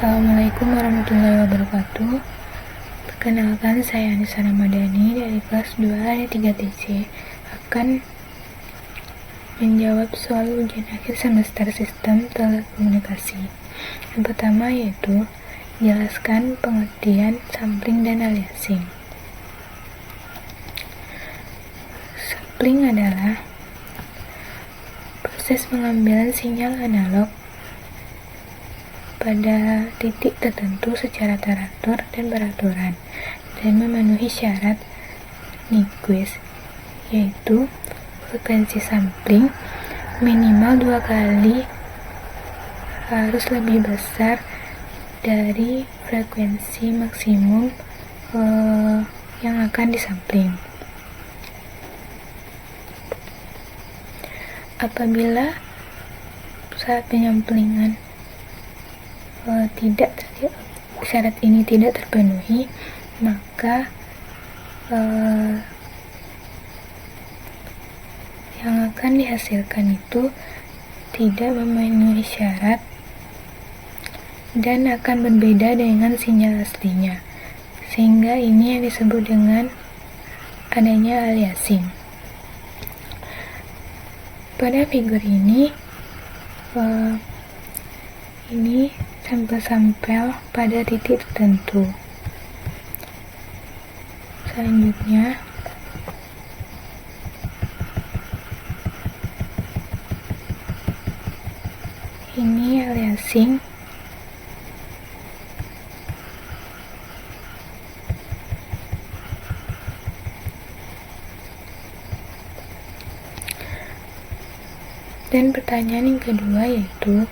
Assalamualaikum warahmatullahi wabarakatuh. Perkenalkan, saya Anissa Ramadhani dari kelas 2 A3 TC akan menjawab soal ujian akhir semester sistem telekomunikasi. Yang pertama yaitu jelaskan pengertian sampling dan aliasing. Sampling adalah proses pengambilan sinyal analog pada titik tertentu secara teratur dan beraturan dan memenuhi syarat Nyquist, yaitu frekuensi sampling minimal 2 kali harus lebih besar dari frekuensi maksimum yang akan disampling. Apabila saat penyamplingan syarat ini tidak terpenuhi, maka yang akan dihasilkan itu tidak memenuhi syarat dan akan berbeda dengan sinyal aslinya, sehingga ini yang disebut dengan adanya aliasing. Pada figur ini sampel-sampel pada titik tertentu. Selanjutnya, ini aliasing. Dan pertanyaan yang kedua yaitu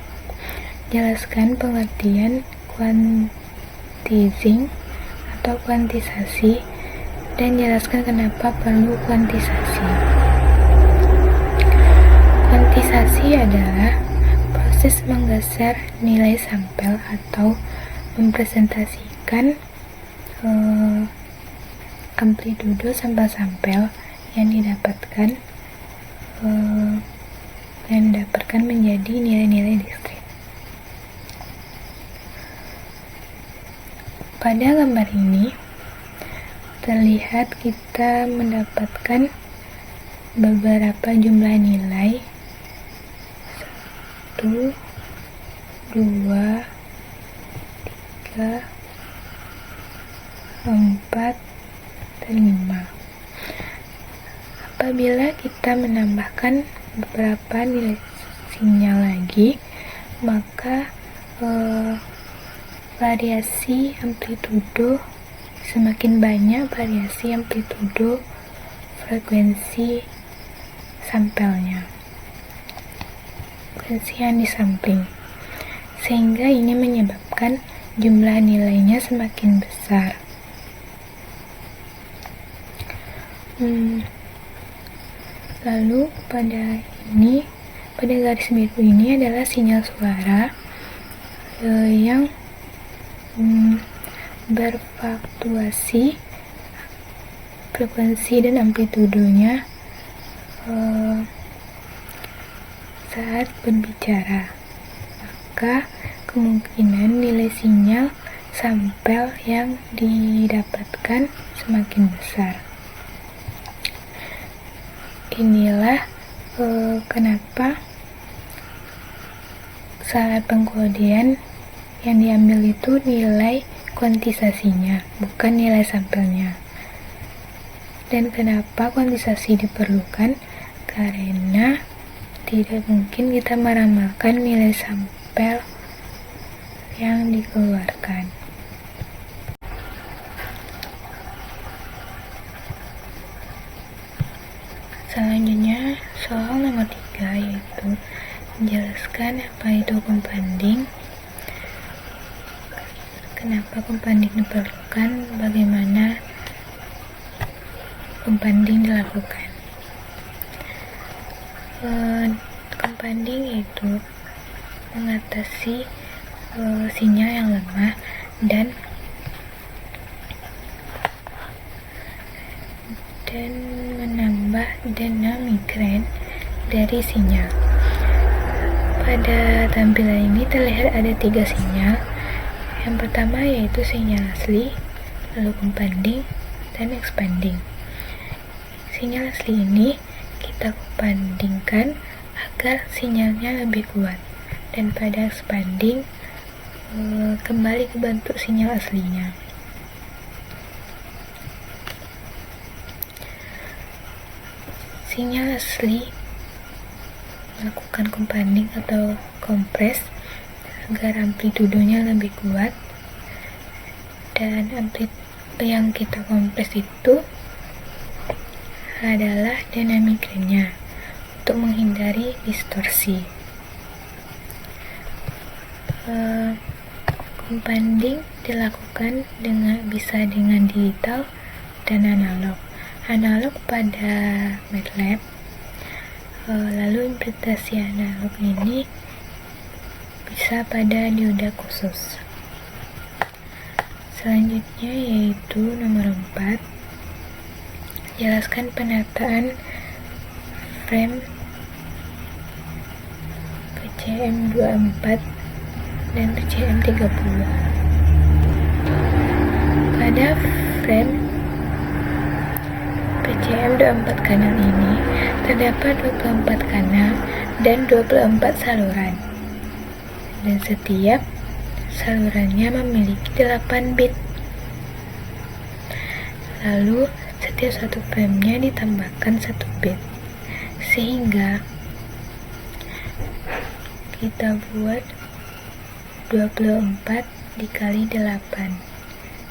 jelaskan pengertian quantizing atau kuantisasi dan jelaskan kenapa perlu kuantisasi. Kuantisasi adalah proses menggeser nilai sampel atau mempresentasikan amplitudo sampel-sampel yang didapatkan menjadi nilai-nilai diskrit. Pada gambar ini terlihat kita mendapatkan beberapa jumlah nilai 1, 2, 3, 4, dan 5. Apabila kita menambahkan beberapa nilai sinyal lagi, maka variasi amplitudo semakin banyak variasi amplitudo frekuensi sampelnya, frekuensi yang disampling, sehingga ini menyebabkan jumlah nilainya semakin besar. Lalu pada garis biru ini adalah sinyal suara yang berfluktuasi frekuensi dan amplitudonya saat berbicara, maka kemungkinan nilai sinyal sampel yang didapatkan semakin besar. Inilah kenapa saat pengkodean yang diambil itu nilai kuantisasinya, bukan nilai sampelnya. Dan kenapa kuantisasi diperlukan? Karena tidak mungkin kita meramalkan nilai sampel yang dikeluarkan. Selanjutnya, soal nomor 3 yaitu menjelaskan apa itu compounding, kenapa compounding diperlukan, bagaimana compounding dilakukan. Compounding yaitu mengatasi sinyal yang lemah dan menambah dynamic range dari sinyal. Pada tampilan ini terlihat ada 3 sinyal, Yang pertama yaitu sinyal asli, lalu companding, dan expanding. Sinyal asli ini kita bandingkan agar sinyalnya lebih kuat, dan pada expanding kembali ke bentuk sinyal aslinya. Sinyal asli melakukan companding atau kompres agar amplitudenya lebih kuat, dan yang kita kompres itu adalah dynamic range-nya untuk menghindari distorsi. Companding dilakukan bisa dengan digital dan analog. Analog pada MATLAB, lalu interpretasi analog ini bisa pada dioda khusus. Selanjutnya yaitu nomor 4, jelaskan penataan frame PCM24 dan PCM30. Pada frame PCM24 kanal ini terdapat 24 kanal dan 24 saluran, dan setiap salurannya memiliki 8 bit. Lalu setiap satu frame-nya ditambahkan 1 bit, sehingga kita buat 24 dikali 8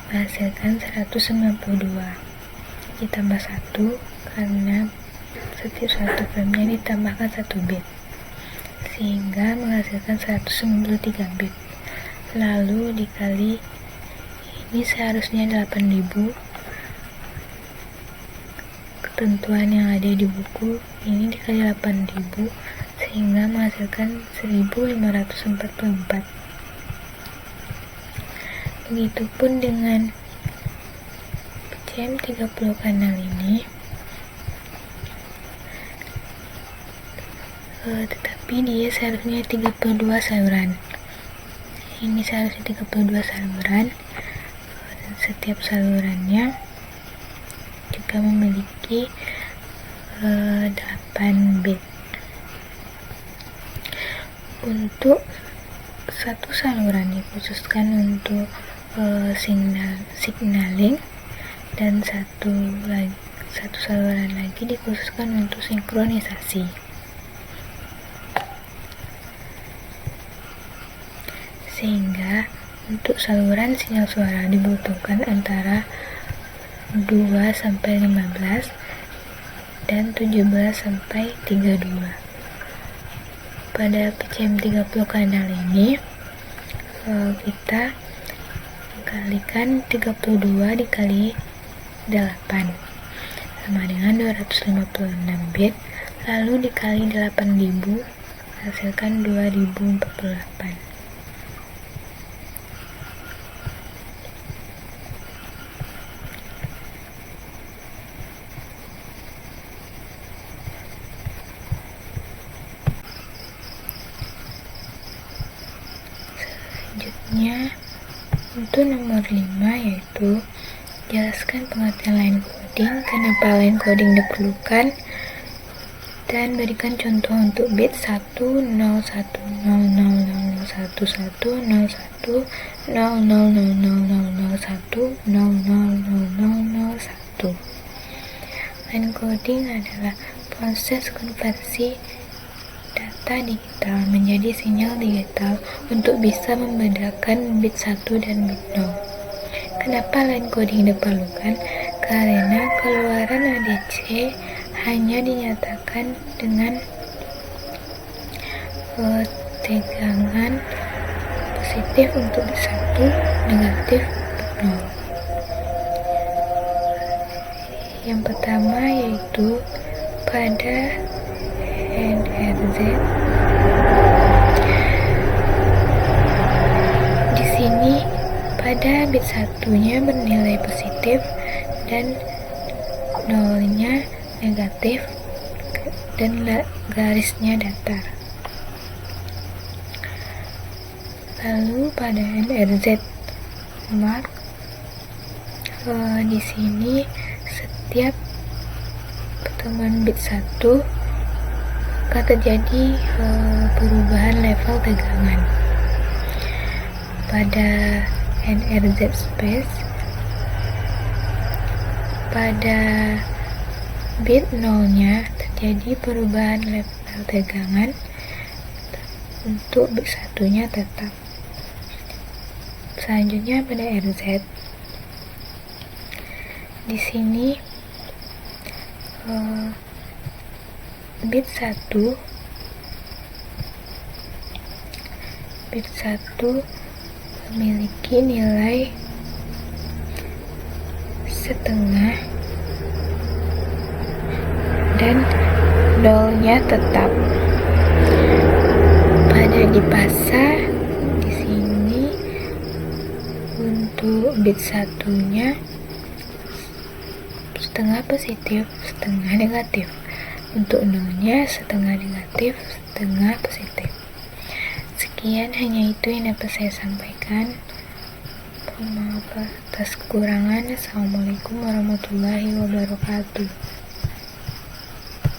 menghasilkan 192, ditambah 1 karena setiap satu frame-nya ditambahkan 1 bit, sehingga menghasilkan 193 bit. Lalu dikali, ini seharusnya 8000, ketentuan yang ada di buku ini dikali 8000 sehingga menghasilkan 1544. Begitupun dengan PCM30 kanal ini, tetapi dia seharusnya 32 saluran. Ini seharusnya 32 saluran, dan setiap salurannya juga memiliki 8 bit. Untuk satu saluran dikhususkan untuk signaling, dan satu saluran lagi dikhususkan untuk sinkronisasi. Sehingga untuk saluran sinyal suara dibutuhkan antara 2 sampai 15 dan 17 sampai 32. Pada PCM30 kanal ini kita kalikan 32 dikali 8 sama dengan 256 bit, lalu dikali 8000 hasilkan 2048. Selanjutnya untuk nomor 5 yaitu jelaskan pengertian line coding, kenapa line coding diperlukan, dan berikan contoh untuk bit 1, 0, 1, 0, 0, 0, 0, 1, 1, 0, 1, 0, 0, 0, 0, 0, 0, 1, 0, 0, 0, 0, 1. Line coding adalah proses konversi data digital menjadi sinyal digital untuk bisa membedakan bit 1 dan bit 0. Kenapa line coding diperlukan? Karena keluaran ADC hanya dinyatakan dengan tegangan positif untuk bit 1, negatif bit 0. Yang pertama yaitu pada NRZ. Di sini pada bit 1-nya bernilai positif dan 0-nya negatif dan garisnya datar. Lalu pada NRZ mark. Di sini setiap pertemuan bit 1 akan terjadi perubahan level tegangan. Pada NRZ space, pada bit 0-nya terjadi perubahan level tegangan, untuk bit 1-nya tetap. Selanjutnya pada RZ, di sini bit 1 memiliki nilai setengah dan nolnya tetap. Pada dipasa, di sini untuk bit 1-nya setengah positif, setengah negatif. Untuk nolnya setengah negatif, setengah positif. Sekian, hanya itu yang dapat saya sampaikan. Mohon maaf atas kekurangan. Assalamualaikum warahmatullahi wabarakatuh.